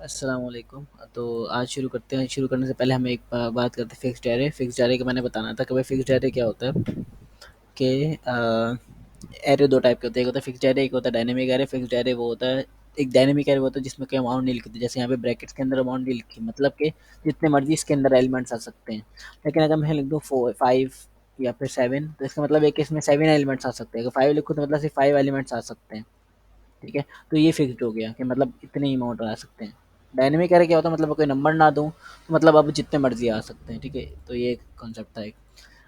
अस्सलाम वालेकुम। तो आज शुरू करते हैं। शुरू करने से पहले हम एक बात करते हैं फिक्स्ड एरे। फिक्स्ड एरे का मैंने बताना था कि भाई फिक्स्ड एरे क्या होता है कि एरे दो टाइप के होते हैं। एक होता है फिक्स्ड एरे, एक होता है डायनेमिक एरे। फिक्स्ड एरे वो होता है, एक डायनेमिक एरे वो होता है जिसमें कोई अमाउंट नहीं लिखी, जैसे यहाँ पे ब्रैकेट्स के अंदर अमाउंट नहीं लिखी, मतलब कि जितने मर्जी इसके अंदर एलिमेंट्स आ सकते हैं। लेकिन अगर मैं लिख दूँ 4 5 या फिर 7, तो इसका मतलब है कि इसमें 7 एलिमेंट्स आ सकते हैं। अगर 5 लिखूँ तो मतलब सिर्फ 5 एलिमेंट्स आ सकते हैं। ठीक है, तो ये फिक्स्ड हो गया कि मतलब इतने ही अमाउंट आ सकते हैं। डायनेमिक एरे क्या होता है, मतलब कोई नंबर ना दूं तो मतलब अब जितने मर्जी आ सकते हैं। ठीक है, तो ये कॉन्सेप्ट था एक।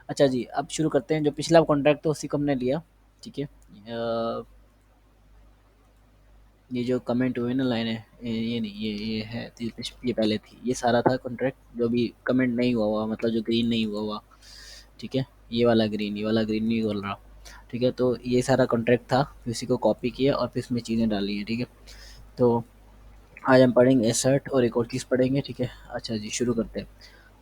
अच्छा जी, अब शुरू करते हैं। जो पिछला कॉन्ट्रैक्ट था उसी को हमने लिया। ठीक है, ये जो कमेंट हुए ना लाइन है, ये नहीं, ये है, ये पहले थी। ये सारा था कॉन्ट्रैक्ट जो भी कमेंट नहीं हुआ हुआ, मतलब जो ग्रीन नहीं हुआ हुआ। ठीक है, ये वाला ग्रीन, ये वाला ग्रीन नहीं बोल रहा। ठीक है, तो ये सारा कॉन्ट्रैक्ट था, फिर उसी को कॉपी किया और फिर इसमें चीज़ें डाली हैं। ठीक है, तो आज हम पढ़ेंगे एसर्ट और एक और चीज़ पढ़ेंगे। ठीक है, अच्छा जी शुरू करते हैं।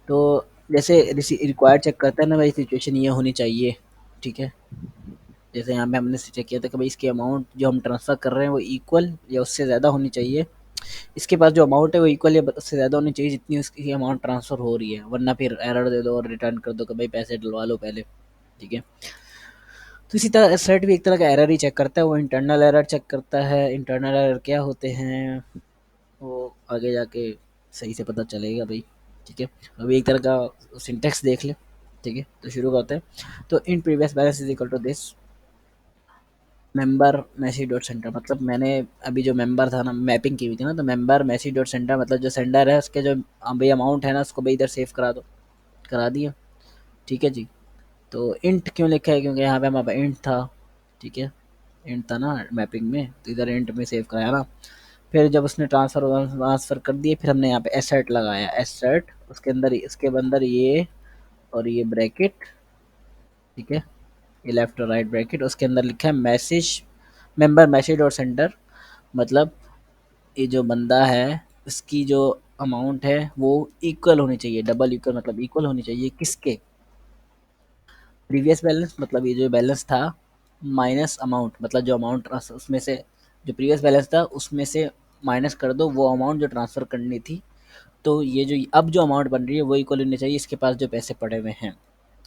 तो जैसे रिक्वायर्ड चेक करता है ना भाई, सिचुएशन ये होनी चाहिए। ठीक है, जैसे यहाँ पे हमने चेक किया था कि भाई इसकी अमाउंट जो हम ट्रांसफ़र कर रहे हैं वो इक्वल या उससे ज़्यादा होनी चाहिए। इसके पास जो अमाउंट है वो इक्वल या उससे ज़्यादा होनी चाहिए जितनी उसकी अमाउंट ट्रांसफ़र हो रही है, वरना फिर एरर दे दो और रिटर्न कर दो कि भाई पैसे डलवा लो पहले। ठीक है, तो इसी तरह एसर्ट भी एक तरह का एरर ही चेक करता है। वो इंटरनल एरर चेक करता है। इंटरनल एरर क्या होते हैं वो आगे जाके सही से पता चलेगा भाई। ठीक है, अभी एक तरह का सिंटेक्स देख ले। ठीक है, तो शुरू करते हैं। तो in previous balance is equal to this member message dot sender, मतलब मैंने अभी जो मेंबर था ना, मैपिंग की हुई थी ना, तो मेंबर मैसेज डॉट सेंटर मतलब जो सेंडर है उसके जो भाई अमाउंट है ना उसको भाई इधर सेव करा दो। करा दिया। ठीक है जी, तो इंट क्यों लिखा है, क्योंकि यहाँ पे हमारा इंट था। ठीक है, इंट था ना मैपिंग में, तो इधर इंट में सेव कराया ना। फिर जब उसने ट्रांसफ़र ट्रांसफ़र कर दिए, फिर हमने यहाँ पे एसर्ट लगाया। एसर्ट उसके अंदर, इसके अंदर ये और ये ब्रैकेट। ठीक है, ये लेफ्ट और राइट ब्रैकेट, उसके अंदर लिखा है मैसेज, मेंबर मैसेज और सेंटर, मतलब ये जो बंदा है उसकी जो अमाउंट है वो इक्वल होनी चाहिए। डबल इक्वल मतलब इक्वल होनी चाहिए किसके, प्रीवियस बैलेंस, मतलब ये जो बैलेंस था माइनस अमाउंट, मतलब जो अमाउंट उसमें से, जो प्रीवियस बैलेंस था उसमें से माइनस कर दो वो अमाउंट जो ट्रांसफ़र करनी थी। तो ये जो अब जो अमाउंट बन रही है वो इक्वल होनी चाहिए इसके पास जो पैसे पड़े हुए हैं।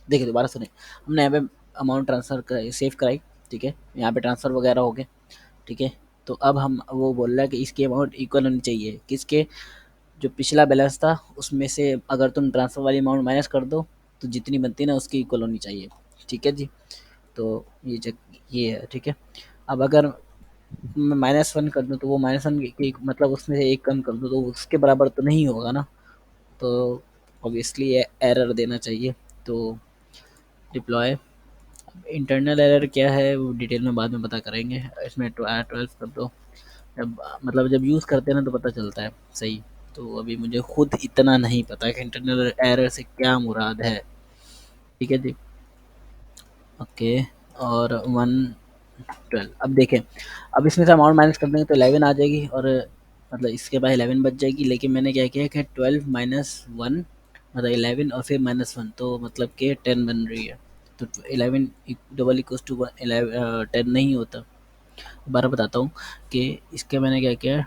देखिए दोबारा सुने, हमने यहाँ पे अमाउंट ट्रांसफ़र कर सेव कराई। ठीक है, यहाँ पे ट्रांसफ़र वगैरह हो गए। ठीक है, तो अब हम वो बोल रहा है कि इसकी अमाउंट इक्वल होनी चाहिए किसके, जो पिछला बैलेंस था उसमें से अगर तुम ट्रांसफ़र वाली अमाउंट माइनस कर दो तो जितनी बनती है ना उसकी इक्वल होनी चाहिए। ठीक है जी, तो ये चेक, ये है। ठीक है, अब अगर मैं -1 कर दूँ तो वो -1 की मतलब उसमें से एक कम कर दूँ तो उसके बराबर तो नहीं होगा ना, तो ऑब्वियसली एरर देना चाहिए। तो डिप्लॉय, इंटरनल एरर क्या है वो डिटेल में बाद में पता करेंगे। इसमें 12 कर दो। जब मतलब जब यूज़ करते हैं ना तो पता चलता है सही। तो अभी मुझे खुद इतना नहीं पता कि इंटरनल एरर से क्या मुराद है। ठीक है जी, ओके। और 112, अब देखें, अब इसमें से अमाउंट माइनस कर देंगे तो 11 आ जाएगी, और मतलब इसके बाद 11 बच जाएगी। लेकिन मैंने क्या किया कि 12 माइनस वन मतलब 11 और फिर -1, तो मतलब कि 10 बन रही है। तो 11 डबल इक्वस टू 10 नहीं होता। दोबारा बताता हूँ कि इसके मैंने क्या किया,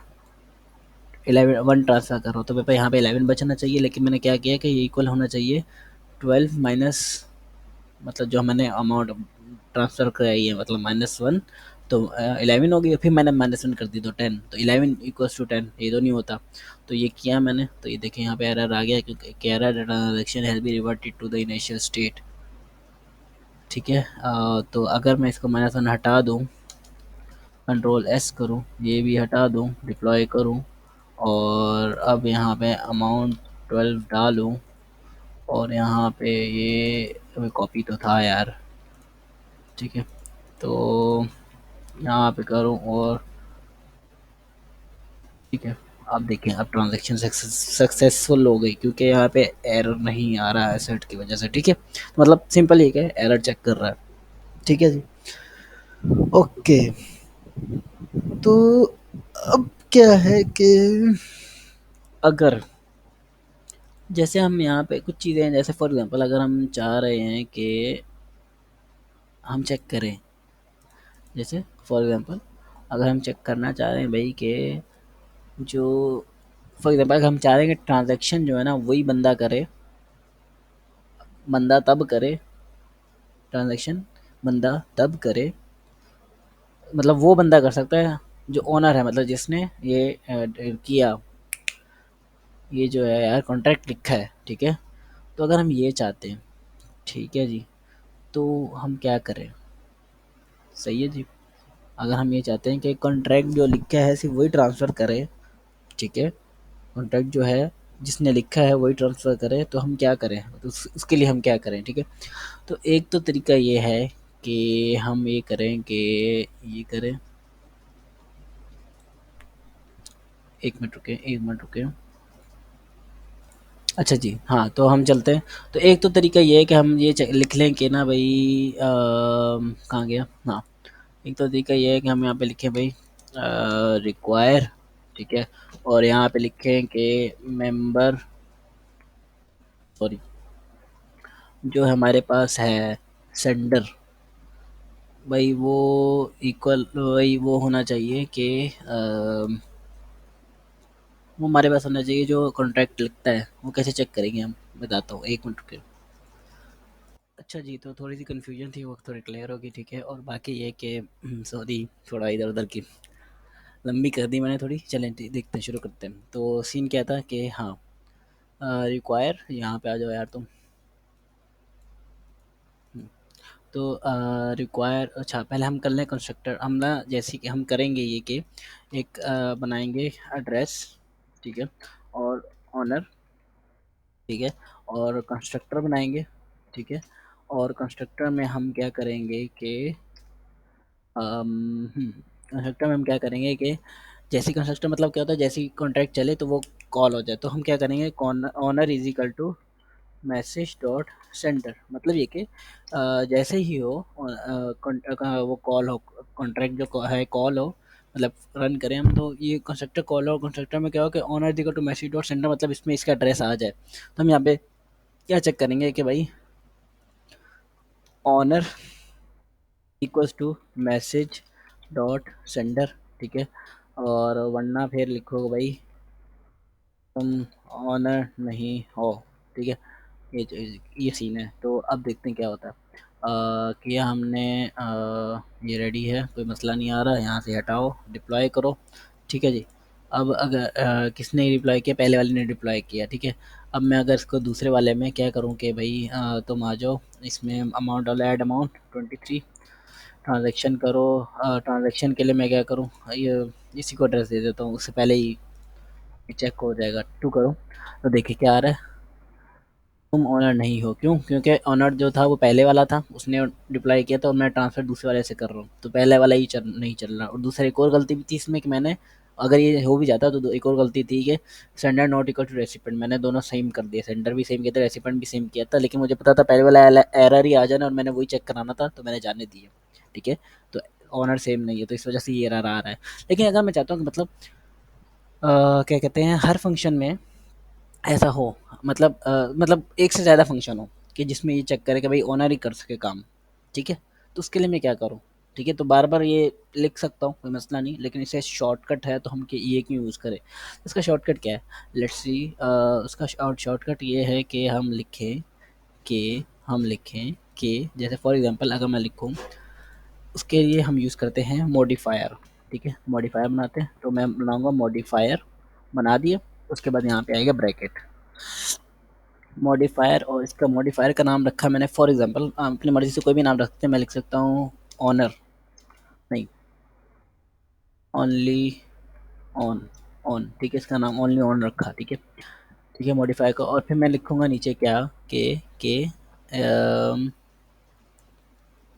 11 1 ट्रांसफ़र कर रहा हूँ तो मेरे पास यहाँ पे 11 बचना चाहिए, लेकिन मैंने क्या किया कि ये इक्वल होना चाहिए 12 माइनस, मतलब जो मैंने अमाउंट ट्रांसफ़र कराई है मतलब -1, तो 11 हो गई, फिर मैंने -1 कर दी तो 10, तो 11 इक्वल्स टू 10, ये तो नहीं होता। तो ये किया मैंने, तो ये देखें यहाँ पे एरर आ गया क्योंकि error transaction has be reverted to the initial state. ठीक है, तो अगर मैं इसको -1 हटा दूँ, कंट्रोल एस करूँ, ये भी हटा दूँ, डिप्लॉय करूँ, और अब यहाँ पे अमाउंट 12 डालूँ, और यहाँ पे ये कॉपी तो था यार। ठीक है, तो यहाँ पे करूँ और ठीक है, आप देखें अब ट्रांजैक्शन सक्सेसफुल हो गई क्योंकि यहाँ पे एरर नहीं आ रहा है सेट की वजह से। ठीक है, तो मतलब सिंपल ही है, एरर चेक कर रहा है। ठीक है जी, ओके। तो अब क्या है कि अगर जैसे हम यहाँ पे कुछ चीज़ें हैं, जैसे फॉर एग्जांपल अगर हम चाह रहे हैं कि हम चेक करें, जैसे फॉर एग्जांपल अगर हम चेक करना चाह रहे हैं भाई कि जो फॉर एग्जाम्पल अगर हम चाह रहे हैं कि ट्रांजेक्शन जो है ना वही बंदा करे, बंदा तब करे, ट्रांजेक्शन बंदा तब करे, मतलब वो बंदा कर सकता है जो ओनर है, मतलब जिसने ये किया, ये जो है यार कॉन्ट्रैक्ट लिखा है, ठीक है। तो अगर हम ये चाहते हैं, ठीक है जी, तो हम क्या करें, सही है जी। अगर हम ये चाहते हैं कि कॉन्ट्रैक्ट जो लिखा है सिर्फ वही ट्रांसफ़र करे, ठीक है, कॉन्ट्रैक्ट जो है जिसने लिखा है वही ट्रांसफ़र करे, तो हम क्या करें, तो उसके लिए हम क्या करें, ठीक है। तो एक तो तरीका ये है कि हम ये करें कि ये करें, एक मिनट रुके, एक मिनट रुके। अच्छा जी, हाँ, तो हम चलते हैं। तो एक तो तरीका ये है कि हम ये लिख लें कि ना भाई कहाँ गया, हाँ, एक तो तरीका ये है कि हम यहाँ पे लिखें भाई रिक्वायर, ठीक है, और यहाँ पे लिखें कि मेंबर, सॉरी, जो हमारे पास है सेंडर, भाई वो इक्वल, भाई वो होना चाहिए कि वो हमारे पास होना चाहिए जो कॉन्ट्रैक्ट लिखता है। वो कैसे चेक करेंगे हम, बताता हूँ, एक मिनट रुकिए। अच्छा जी, तो थोड़ी सी कन्फ्यूजन थी, वो थोड़ी क्लियर होगी, ठीक है। और बाकी ये कि सॉरी, थोड़ा इधर उधर की लंबी कर दी मैंने थोड़ी। चलें देखते हैं, शुरू करते हैं। तो सीन क्या था कि हाँ, रिक्वायर, यहाँ पे आ जाओ यार तुम। हम्म, तो रिक्वायर, अच्छा पहले हम कर लें कंस्ट्रक्टर। हम ना जैसे कि हम करेंगे ये कि एक बनाएंगे एड्रेस, ठीक है, और ऑनर, ठीक है, और कंस्ट्रक्टर बनाएंगे, ठीक है। और कंस्ट्रक्टर में हम क्या करेंगे कि कंस्ट्रक्टर में हम क्या करेंगे कि जैसी कंस्ट्रक्टर मतलब क्या होता है, जैसी कॉन्ट्रैक्ट चले तो वो कॉल हो जाए, तो हम क्या करेंगे, owner is equal to message dot sender, मतलब ये कि जैसे ही हो वो कॉल हो, कॉन्ट्रैक्ट जो है कॉल हो, मतलब रन करें हम, तो ये कंस्ट्रक्टर कॉल हो, कंस्ट्रक्टर में क्या हो कि owner is equal to message dot sender, मतलब इसमें इसका एड्रेस आ जाए। तो हम यहाँ पे क्या चेक करेंगे कि भाई owner equals to message dot sender, ठीक है, और वरना फिर लिखो भाई तुम ऑनर नहीं हो, ठीक है। ये सीन है। तो अब देखते हैं क्या होता है। किया हमने, ये रेडी है, कोई मसला नहीं आ रहा, यहाँ से हटाओ, डिप्लॉय करो, ठीक है जी। अब अगर किसने रिप्लाई किया, पहले वाले ने रिप्लाई किया, ठीक है। अब मैं अगर इसको दूसरे वाले में क्या करूँ कि भाई तुम आ जाओ, इसमें अमाउंट वाला ऐड अमाउंट 23, ट्रांज़ैक्शन करो। ट्रांज़ैक्शन के लिए मैं क्या करूँ, ये इसी को एड्रेस दे देता हूँ, उससे पहले ही चेक हो जाएगा, टू करो। तो देखिए क्या आ रहा है, तुम ऑनर नहीं हो, क्यों, क्योंकि ऑनर जो था वो पहले वाला था, उसने रिप्लाई किया था, और मैं ट्रांसफ़र दूसरे वाले से कर रहा हूँ, तो पहले वाला ही नहीं चल रहा। और दूसरा एक और गलती भी थी इसमें कि मैंने, अगर ये हो भी जाता तो एक और गलती थी कि sender not equal to recipient, मैंने दोनों सेम कर दिए, सेंडर भी सेम किया था, रेसिपेंट भी सेम किया था, लेकिन मुझे पता था पहले वाला एरर ही आ जाना, और मैंने वही चेक कराना था, तो मैंने जाने दिए, ठीक है। तो ऑनर सेम नहीं है, तो इस वजह से ये एरर आ रहा है। लेकिन अगर मैं चाहता हूँ कि मतलब क्या कहते हैं, हर फंक्शन में ऐसा हो, मतलब मतलब एक से ज़्यादा फंक्शन हो कि जिसमें ये चेक करे कि भाई ओनर ही कर सके काम, ठीक है। तो उसके लिए मैं क्या करूँ, ठीक है, तो बार बार ये लिख सकता हूँ, कोई मसला नहीं, लेकिन इसे शॉर्टकट है तो हम ये क्यों यूज़ करें। इसका शॉर्टकट क्या है, लेट्स सी। उसका शॉर्टकट ये है कि कि हम लिखें कि जैसे फॉर एग्जांपल अगर मैं लिखूँ, उसके लिए हम यूज़ करते हैं मॉडिफायर, ठीक है, मॉडिफायर बनाते हैं। तो मैं बनाऊँगा मॉडिफायर, बना दिया, उसके बाद यहाँ पे आएगा ब्रैकेट मॉडिफायर, और इसका मॉडिफायर का नाम रखा मैंने फॉर एग्जांपल, अपनी मर्ज़ी से कोई भी नाम रख सकते हैं, मैं लिख सकता हूँ ऑनर, नहीं, ओनली ऑन, ऑन, ठीक है, इसका नाम ओनली ऑन रखा, ठीक है, ठीक है, मॉडिफायर का। और फिर मैं लिखूँगा नीचे क्या, के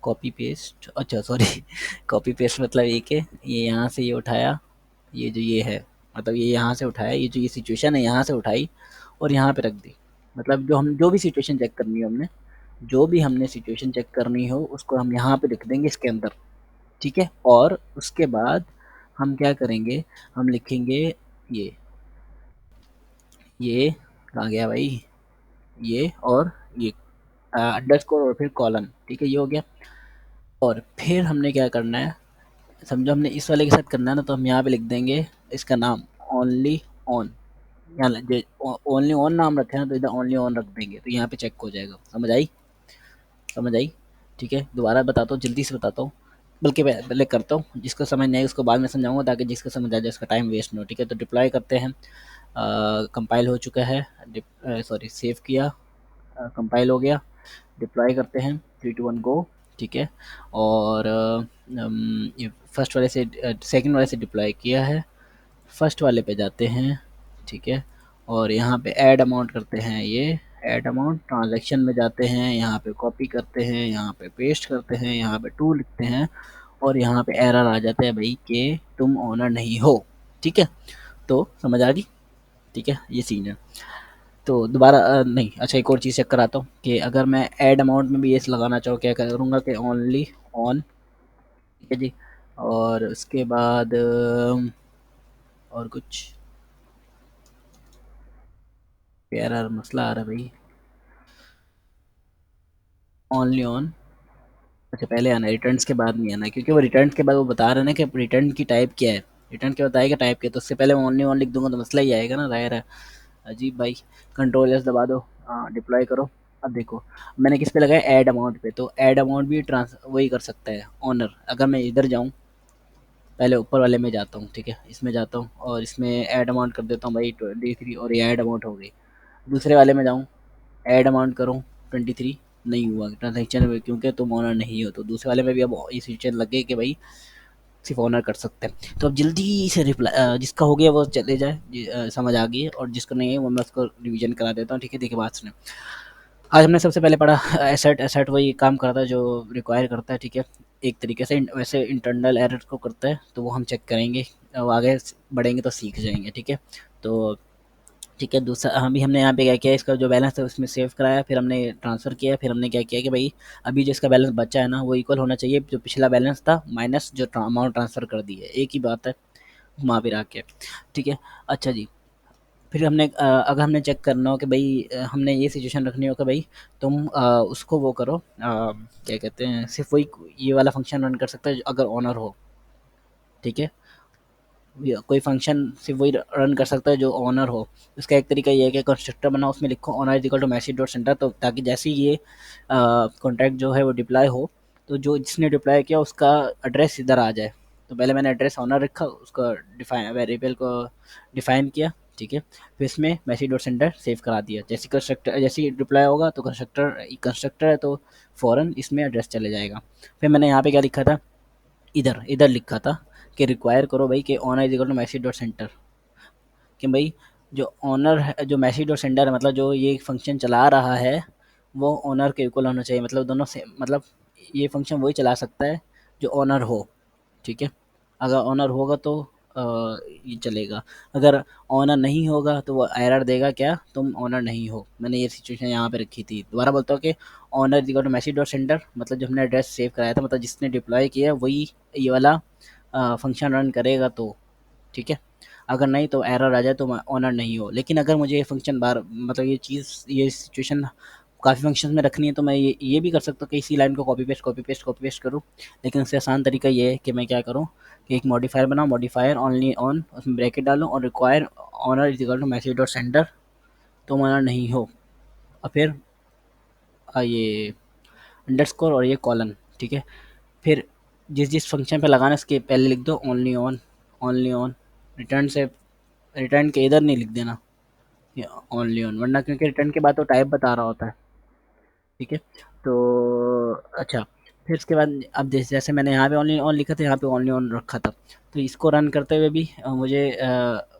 कॉपी पेस्ट, अच्छा सॉरी कॉपी पेस्ट मतलब ये कि ये यहाँ से ये उठाया, ये जो ये है, मतलब ये यहाँ से उठाया, ये जो ये सिचुएशन है यहाँ से उठाई और यहाँ पे रख दी। मतलब जो भी सिचुएशन चेक करनी हो हमने, जो भी हमने सिचुएशन चेक करनी हो उसको हम यहाँ पे लिख देंगे इसके अंदर, ठीक है। और उसके बाद हम क्या करेंगे, हम लिखेंगे ये ये कहाँ गया भाई, ये और ये अंडरस्कोर और फिर कॉलन, ठीक है, ये हो गया। और फिर हमने क्या करना है, समझो हमने इस वाले के साथ करना है ना, तो हम यहाँ पे लिख देंगे इसका नाम ओनली ऑन, यहाँ ओनली ऑन नाम रखे हैं तो इधर ओनली ऑन रख देंगे तो यहाँ पे चेक हो जाएगा। समझ आई? समझ आई? ठीक है, दोबारा बताता हूँ, जल्दी से बताता हूँ, बल्कि मैं पहले करता हूँ, जिसको समझ नहीं आए उसको बाद में समझाऊंगा ताकि जिसको समझ आ जाए उसका टाइम वेस्ट ना हो। ठीक है, तो डिप्लॉय करते हैं, कंपाइल हो चुका है, सॉरी सेव किया, कंपाइल हो गया, डिप्लॉय करते हैं, 3 2 1 गो। ठीक है, और ये फर्स्ट वाले से सेकंड वाले से डिप्लॉय किया है, फर्स्ट वाले पे जाते हैं। ठीक है, और यहाँ पे ऐड अमाउंट करते हैं, ये ऐड अमाउंट ट्रांजैक्शन में जाते हैं, यहाँ पे कॉपी करते हैं, यहाँ पे पेस्ट करते हैं, यहाँ पे टू लिखते हैं, और यहाँ पे एरर आ जाता है भाई कि तुम ओनर नहीं हो। ठीक है, तो समझ आ गई? ठीक है, ये सीन है। तो दोबारा नहीं, अच्छा एक और चीज़ चेक कराता हूँ कि अगर मैं ऐड अमाउंट में भी ये लगाना चाहूँ, क्या करूँगा कि ओनली ऑन। ठीक है जी, और उसके बाद और कुछ एरर मसला आ रहा है भाई, ओनली ऑन। अच्छा पहले आना है, रिटर्न्स के बाद नहीं आना है, क्योंकि वो रिटर्न्स के बाद वो बता रहे हैं ना कि रिटर्न की टाइप क्या है, रिटर्न क्या बताएगा टाइप क्या, तो उससे पहले मैं ओनली ऑन लिख दूंगा तो मसला ही आएगा ना, जाहिर है। अजीब भाई, कंट्रोल एस दबा दो, हाँ डिप्लॉय करो। अब देखो मैंने किस पे लगाया, ऐड अमाउंट पे, तो ऐड अमाउंट भी ट्रांस वही कर सकता है ऑनर। अगर मैं इधर जाऊँ, पहले ऊपर वाले में जाता हूँ, ठीक है, इसमें जाता हूँ और इसमें ऐड अमाउंट कर देता हूँ भाई 23, और ये ऐड अमाउंट हो गई। दूसरे वाले में जाऊँ, ऐड अमाउंट करूँ 23, नहीं हुआ ट्रांजेक्शन में, क्योंकि तुम ऑनर नहीं हो। तो दूसरे वाले में भी अब ये फीचर लग गए कि भाई सिर्फ ऑनर कर सकते हैं। तो अब जल्दी से रिप्लाई, जिसका हो गया वो चले जाए, समझ आ गई है, और जिसको नहीं है वो मैं उसको रिवीजन करा देता हूँ। ठीक है, देखिए बात सुने। आज हमने सबसे पहले पढ़ा एसेट, एसेट वही काम करता है जो रिक्वायर करता है। ठीक है, एक तरीके से वैसे इंटरनल एरर को करता है, तो वो हम चेक करेंगे, अब आगे बढ़ेंगे तो सीख जाएंगे। ठीक है, तो ठीक है, दूसरा हम भी हमने यहाँ पे क्या किया, इसका जो बैलेंस है उसमें सेव कराया, फिर हमने ट्रांसफ़र किया, फिर हमने क्या किया कि भाई अभी जो इसका बैलेंस बचा है ना वो इक्वल होना चाहिए जो पिछला बैलेंस था माइनस जो अमाउंट ट्रांसफ़र कर दी है, एक ही बात है, घुमा फिरा के। ठीक है, अच्छा जी, फिर हमने अगर हमने चेक करना हो कि भाई हमने ये सिचुएशन रखनी हो कि भाई तुम उसको वो करो, क्या कहते हैं, सिर्फ वही ये वाला फंक्शन रन कर सकता है अगर ऑनर हो। ठीक है, कोई फंक्शन सिर्फ वही रन कर सकता है जो ऑनर हो। उसका एक तरीका ये है कि कंस्ट्रक्टर बनाओ, उसमें लिखो owner is equal to message dot sender, तो ताकि जैसे ही ये कॉन्टैक्ट जो है वो डिप्लॉय हो तो जो जिसने डिप्लॉय किया उसका एड्रेस इधर आ जाए। तो पहले मैंने एड्रेस ऑनर रखा, उसका डिफाइन वेरिएबल को डिफाइन किया। ठीक है, फिर इसमें मैसेज डॉट सेंटर सेव करा दिया, जैसे कंस्ट्रक्टर जैसे ही डिप्लॉय होगा तो कंस्ट्रक्टर कंस्ट्रक्टर है तो फ़ौरन इसमें एड्रेस चले जाएगा। फिर मैंने यहाँ पे क्या लिखा था, इधर इधर लिखा था कि रिक्वायर करो भाई कि owner is equal to message dot sender, कि भाई जो ऑनर है, जो मैसेज डॉट सेंडर है, मतलब जो ये फंक्शन चला रहा है वो ऑनर के इक्वल होना चाहिए, मतलब दोनों से, मतलब ये फंक्शन वही चला सकता है जो ऑनर हो। ठीक है, अगर ऑनर होगा तो ये चलेगा, अगर ऑनर नहीं होगा तो वो एरर देगा क्या, तुम ऑनर नहीं हो। मैंने ये सिचुएशन यहाँ पे रखी थी, दोबारा बोलता हूँ कि owner equal to message dot sender, मतलब जो हमने एड्रेस सेव कराया था, मतलब जिसने डिप्लॉय किया वही ये वाला फंक्शन रन करेगा तो। ठीक है, अगर नहीं तो एरर आ जाए तो मैं ऑनर नहीं हो। लेकिन अगर मुझे ये फंक्शन बार मतलब ये चीज़ ये सिचुएशन काफ़ी फंक्शन में रखनी है तो मैं ये भी कर सकता हूँ कि इसी लाइन को copy paste copy paste copy paste करूँ। लेकिन उससे आसान तरीका ये है कि मैं क्या करूँ कि एक मॉडिफायर बनाऊँ, मॉडिफायर ओनली ऑन, उसमें ब्रैकेट डालूँ और require owner is equal to message dot sender, तो ऑनर नहीं हो, और फिर ये अंडरस्कोर और ये कॉलन। ठीक है, फिर जिस जिस फंक्शन पे लगाना है उसके पहले लिख दो only on, only on, return से रिटर्न के इधर नहीं लिख देना ओनली ऑन, वरना क्योंकि रिटर्न के बाद तो टाइप बता रहा होता है। ठीक है, तो अच्छा, फिर उसके बाद अब जैसे मैंने यहाँ पे ओनली ऑन लिखा था, यहाँ पे ओनली ऑन रखा था, तो इसको रन करते हुए भी मुझे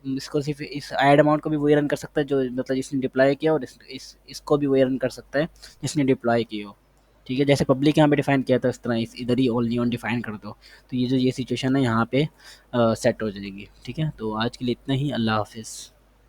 इसको सिर्फ इस ऐड अमाउंट को भी वही रन कर सकता है जो मतलब जिसने डिप्लॉय किया, और इसको भी वही रन कर सकता है जिसने डिप्लॉय की हो। ठीक है, जैसे पब्लिक यहाँ पे डिफाइन किया था इस तरह इधर ही ओनली ऑन डिफाइन कर दो, तो ये जो ये सिचुएशन है यहाँ पे सेट हो जाएगी। ठीक है, तो आज के लिए इतना ही, अल्लाह हाफिज़।